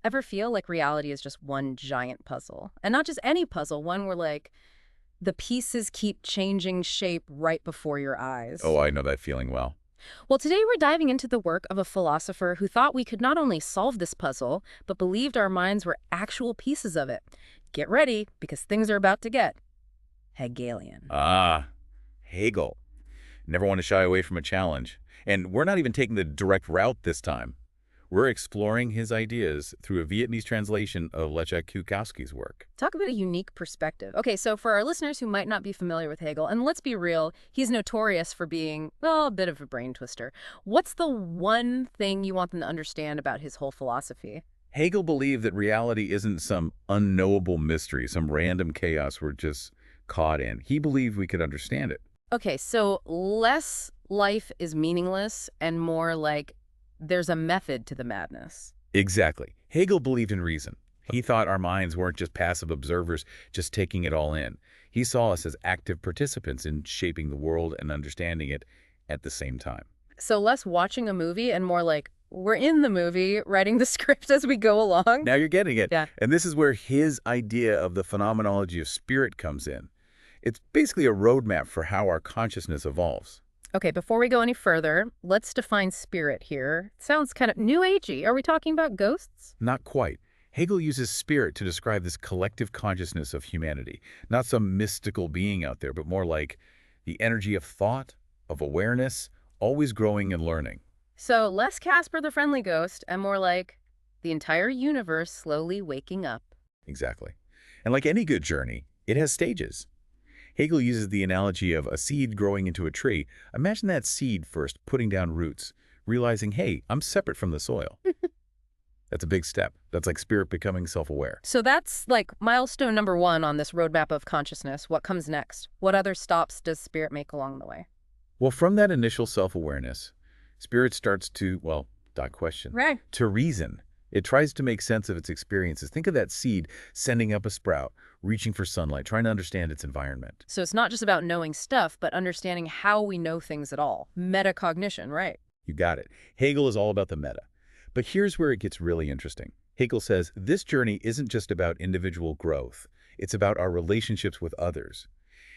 Ever feel like reality is just one giant puzzle? And not just any puzzle, one where, like, the pieces keep changing shape right before your Oh, eyes. I know that feeling well. Well, today we're diving into the work of a philosopher who thought we could not only solve this puzzle, but believed our minds were actual pieces of it. Get ready, because things are about to get Hegelian. Ah, Hegel. Never want to shy away from a challenge. And we're not even taking the direct route this time. We're exploring his ideas through a Vietnamese translation of Leszek Kołakowski's work. Talk about a unique perspective. Okay, so for our listeners who might not be familiar with Hegel, and let's be real, he's notorious for being, well, a bit of a brain twister. What's the one thing you want them to understand about his whole philosophy? Hegel believed that reality isn't some unknowable mystery, some random chaos we're just caught in. He believed we could understand it. Okay, so less life is meaningless and more like there's a method to the madness. Exactly. Hegel believed in reason. He thought our minds weren't just passive observers, just taking it all in. He saw us as active participants in shaping the world and understanding it at the same time. So less watching a movie and more like we're in the movie, writing the script as we go along. Now you're getting it. Yeah. And this is where his idea of the phenomenology of spirit comes in. It's basically a roadmap for how our consciousness evolves. Okay, before we go any further, let's define spirit here. It sounds kind of new agey. Are we talking about ghosts? Not quite. Hegel uses spirit to describe this collective consciousness of humanity, not some mystical being out there, but more like the energy of thought, of awareness, always growing and learning. So less Casper the Friendly Ghost and more like the entire universe slowly waking up. Exactly. And like any good journey, it has stages. Hegel uses the analogy of a seed growing into a tree. Imagine that seed first putting down roots, realizing, hey, I'm separate from the soil. That's a big step. That's like spirit becoming self-aware. So that's like milestone number one on this roadmap of consciousness. What comes next? What other stops does spirit make along the way? Well, from that initial self-awareness, spirit starts to, well, dot question, Right. to reason. It tries to make sense of its experiences. Think of that seed sending up a sprout, reaching for sunlight, trying to understand its environment. So it's not just about knowing stuff, but understanding how we know things at all. Metacognition, right? You got it. Hegel is all about the meta. But here's where it gets really interesting. Hegel says this journey isn't just about individual growth. It's about our relationships with others.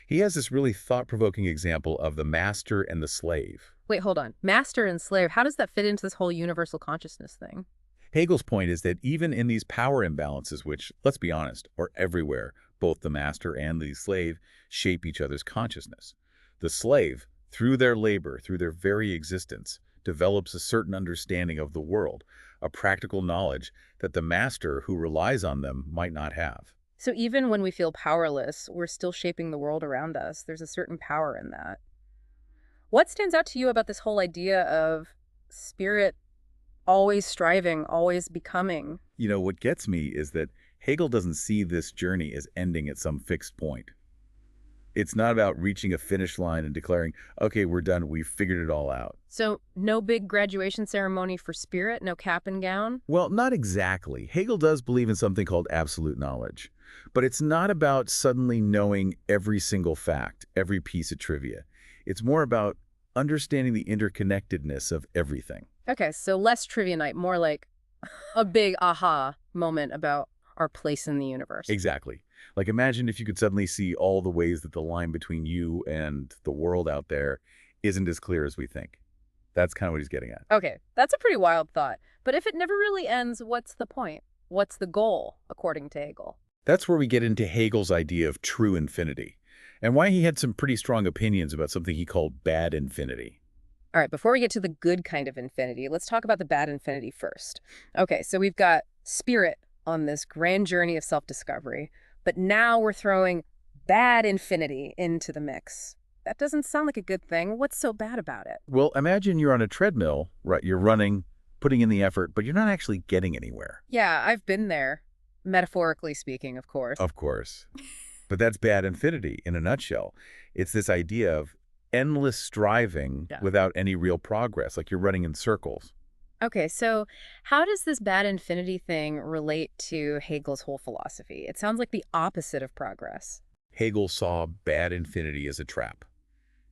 He has this really thought-provoking example of the master and the slave. Wait, hold on. Master and slave, how does that fit into this whole universal consciousness thing? Hegel's point is that even in these power imbalances, which, let's be honest, are everywhere, both the master and the slave shape each other's consciousness. The slave, through their labor, through their very existence, develops a certain understanding of the world, a practical knowledge that the master who relies on them might not have. So even when we feel powerless, we're still shaping the world around us. There's a certain power in that. What stands out to you about this whole idea of spirit always striving, always becoming? You know, what gets me is that Hegel doesn't see this journey as ending at some fixed point. It's not about reaching a finish line and declaring, okay, we're done, we've figured it all out. So no big graduation ceremony for spirit, no cap and gown? Well, not exactly. Hegel does believe in something called absolute knowledge. But it's not about suddenly knowing every single fact, every piece of trivia. It's more about understanding the interconnectedness of everything. Okay, so less trivia night, more like a big aha moment about our place in the universe. Exactly. Like imagine if you could suddenly see all the ways that the line between you and the world out there isn't as clear as we think. That's kind of what he's getting at. Okay, that's a pretty wild thought. But if it never really ends, what's the point? What's the goal, according to Hegel? That's where we get into Hegel's idea of true infinity, and why he had some pretty strong opinions about something he called bad infinity. All right, before we get to the good kind of infinity, let's talk about the bad infinity first. Okay, so we've got spirit on this grand journey of self-discovery, but now we're throwing bad infinity into the mix. That doesn't sound like a good thing. What's so bad about it? Well, imagine you're on a treadmill, right? You're running, putting in the effort, but you're not actually getting anywhere. Yeah, I've been there. Metaphorically speaking, of course. Of course. But that's bad infinity in a nutshell. It's this idea of endless striving without any real progress, like you're running in circles. Okay, so how does this bad infinity thing relate to Hegel's whole philosophy? It sounds like the opposite of progress. Hegel saw bad infinity as a trap.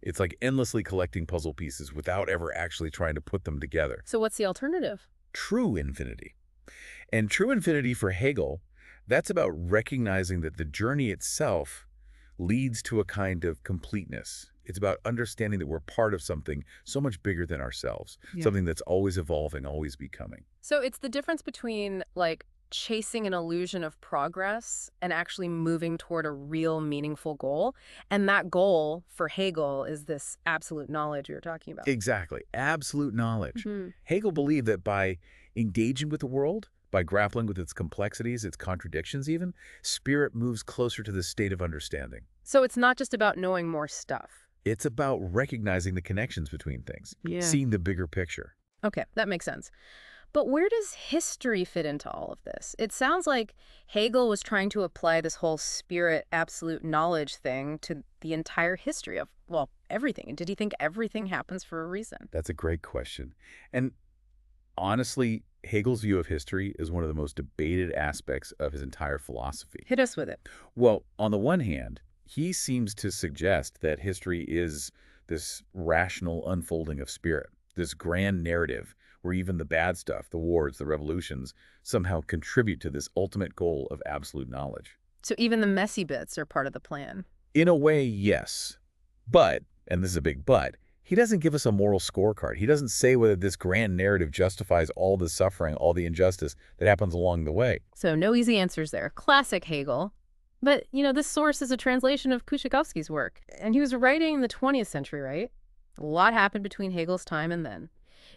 It's like endlessly collecting puzzle pieces without ever actually trying to put them together. So what's the alternative? True infinity. And true infinity for Hegel, that's about recognizing that the journey itself leads to a kind of completeness. It's about understanding that we're part of something so much bigger than ourselves, Yeah. something that's always evolving, always becoming. So it's the difference between, like, chasing an illusion of progress and actually moving toward a real meaningful goal. And that goal for Hegel is this absolute knowledge we were talking about. Exactly. Absolute knowledge. Hmm. Hegel believed that by engaging with the world, by grappling with its complexities, its contradictions even, spirit moves closer to the state of understanding. So it's not just about knowing more stuff. It's about recognizing the connections between things, Yeah. seeing the bigger picture. Okay, that makes sense. But where does history fit into all of this? It sounds like Hegel was trying to apply this whole spirit absolute knowledge thing to the entire history of, well, everything. And did he think everything happens for a reason? That's a great question. And honestly, Hegel's view of history is one of the most debated aspects of his entire philosophy. Hit us with it. Well, on the one hand, he seems to suggest that history is this rational unfolding of spirit, this grand narrative where even the bad stuff, the wars, the revolutions, somehow contribute to this ultimate goal of absolute knowledge. So even the messy bits are part of the plan. In a way, yes. But, and this is a big but, he doesn't give us a moral scorecard. He doesn't say whether this grand narrative justifies all the suffering, all the injustice that happens along the way. So no easy answers there. Classic Hegel. But, this source is a translation of Kołakowski's work. And he was writing in the 20th century, right? A lot happened between Hegel's time and then.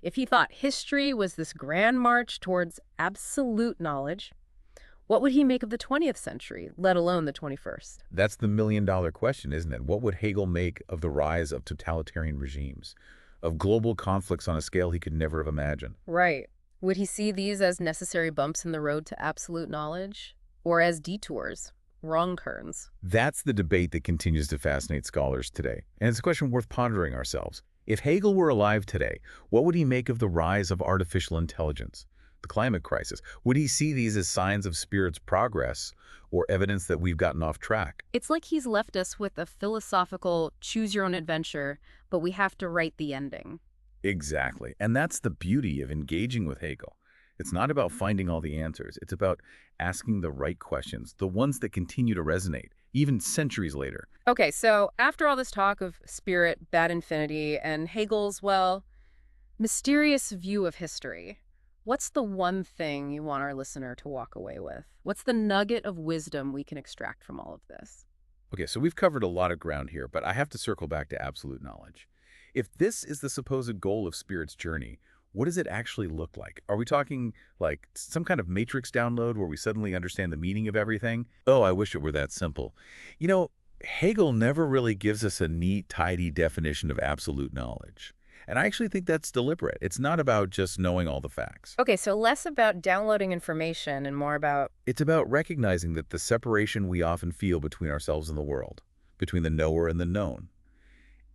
If he thought history was this grand march towards absolute knowledge, what would he make of the 20th century, let alone the 21st? That's the million-dollar question, isn't it? What would Hegel make of the rise of totalitarian regimes, of global conflicts on a scale he could never have imagined? Right. Would he see these as necessary bumps in the road to absolute knowledge? Or as detours, wrong turns? That's the debate that continues to fascinate scholars today. And it's a question worth pondering ourselves. If Hegel were alive today, what would he make of the rise of artificial intelligence, the climate crisis? Would he see these as signs of spirit's progress or evidence that we've gotten off track? It's like he's left us with a philosophical choose-your-own-adventure, but we have to write the ending. Exactly. And that's the beauty of engaging with Hegel. It's not about finding all the answers. It's about asking the right questions, the ones that continue to resonate, even centuries later. Okay, so after all this talk of spirit, bad infinity, and Hegel's, well, mysterious view of history, what's the one thing you want our listener to walk away with? What's the nugget of wisdom we can extract from all of this? Okay, so we've covered a lot of ground here, but I have to circle back to absolute knowledge. If this is the supposed goal of spirit's journey, what does it actually look like? Are we talking like some kind of matrix download where we suddenly understand the meaning of everything? Oh, I wish it were that simple. Hegel never really gives us a neat, tidy definition of absolute knowledge. And I actually think that's deliberate. It's not about just knowing all the facts. Okay, so less about downloading information and more about... It's about recognizing that the separation we often feel between ourselves and the world, between the knower and the known,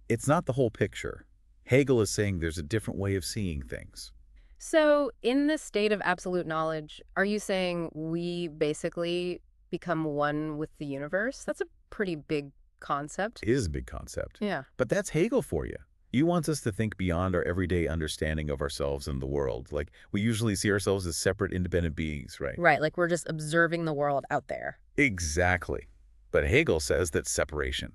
it's not the whole picture. Hegel is saying there's a different way of seeing things. So in this state of absolute knowledge, are you saying we basically become one with the universe? That's a pretty big concept. It is a big concept. Yeah. But that's Hegel for you. He wants us to think beyond our everyday understanding of ourselves and the world. Like, we usually see ourselves as separate, independent beings, right? Right, like we're just observing the world out there. Exactly. But Hegel says that separation,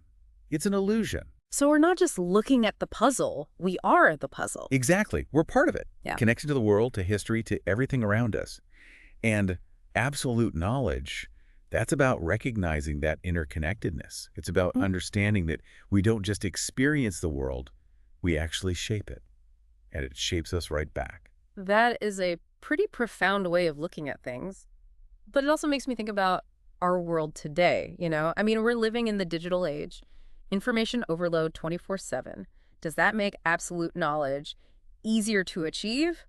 it's an illusion. So we're not just looking at the puzzle, we are the puzzle. Exactly. We're part of it. Yeah. Connection to the world, to history, to everything around us. And absolute knowledge, that's about recognizing that interconnectedness. It's about understanding that we don't just experience the world, we actually shape it. And it shapes us right back. That is a pretty profound way of looking at things. But it also makes me think about our world today, I mean, we're living in the digital age. Information overload 24/7. Does that make absolute knowledge easier to achieve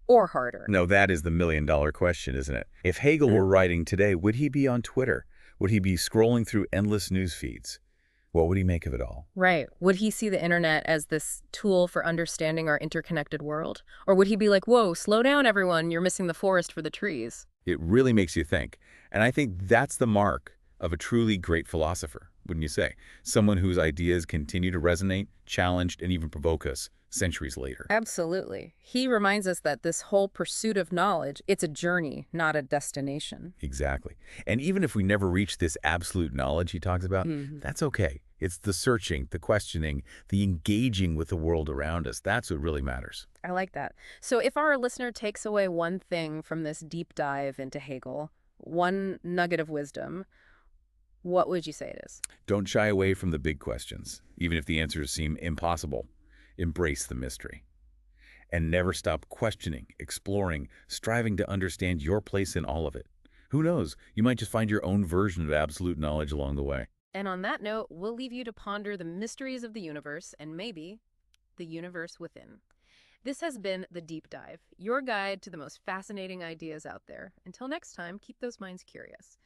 or harder? No, that is the million-dollar question, isn't it? If Hegel were writing today, would he be on Twitter? Would he be scrolling through endless news feeds? What would he make of it all? Right. Would he see the internet as this tool for understanding our interconnected world? Or would he be like, whoa, slow down, everyone, you're missing the forest for the trees? It really makes you think. And I think that's the mark of a truly great philosopher, wouldn't you say? Someone whose ideas continue to resonate, challenge, and even provoke us, centuries later. Absolutely. He reminds us that this whole pursuit of knowledge, it's a journey, not a destination. Exactly. And even if we never reach this absolute knowledge he talks about, Mhm. that's okay. It's the searching, the questioning, the engaging with the world around us. That's what really matters. I like that. So if our listener takes away one thing from this deep dive into Hegel, one nugget of wisdom, what would you say it is? Don't shy away from the big questions, even if the answers seem impossible. Embrace the mystery. And never stop questioning, exploring, striving to understand your place in all of it. Who knows? You might just find your own version of absolute knowledge along the way. And on that note, we'll leave you to ponder the mysteries of the universe and maybe the universe within. This has been The Deep Dive, your guide to the most fascinating ideas out there. Until next time, keep those minds curious.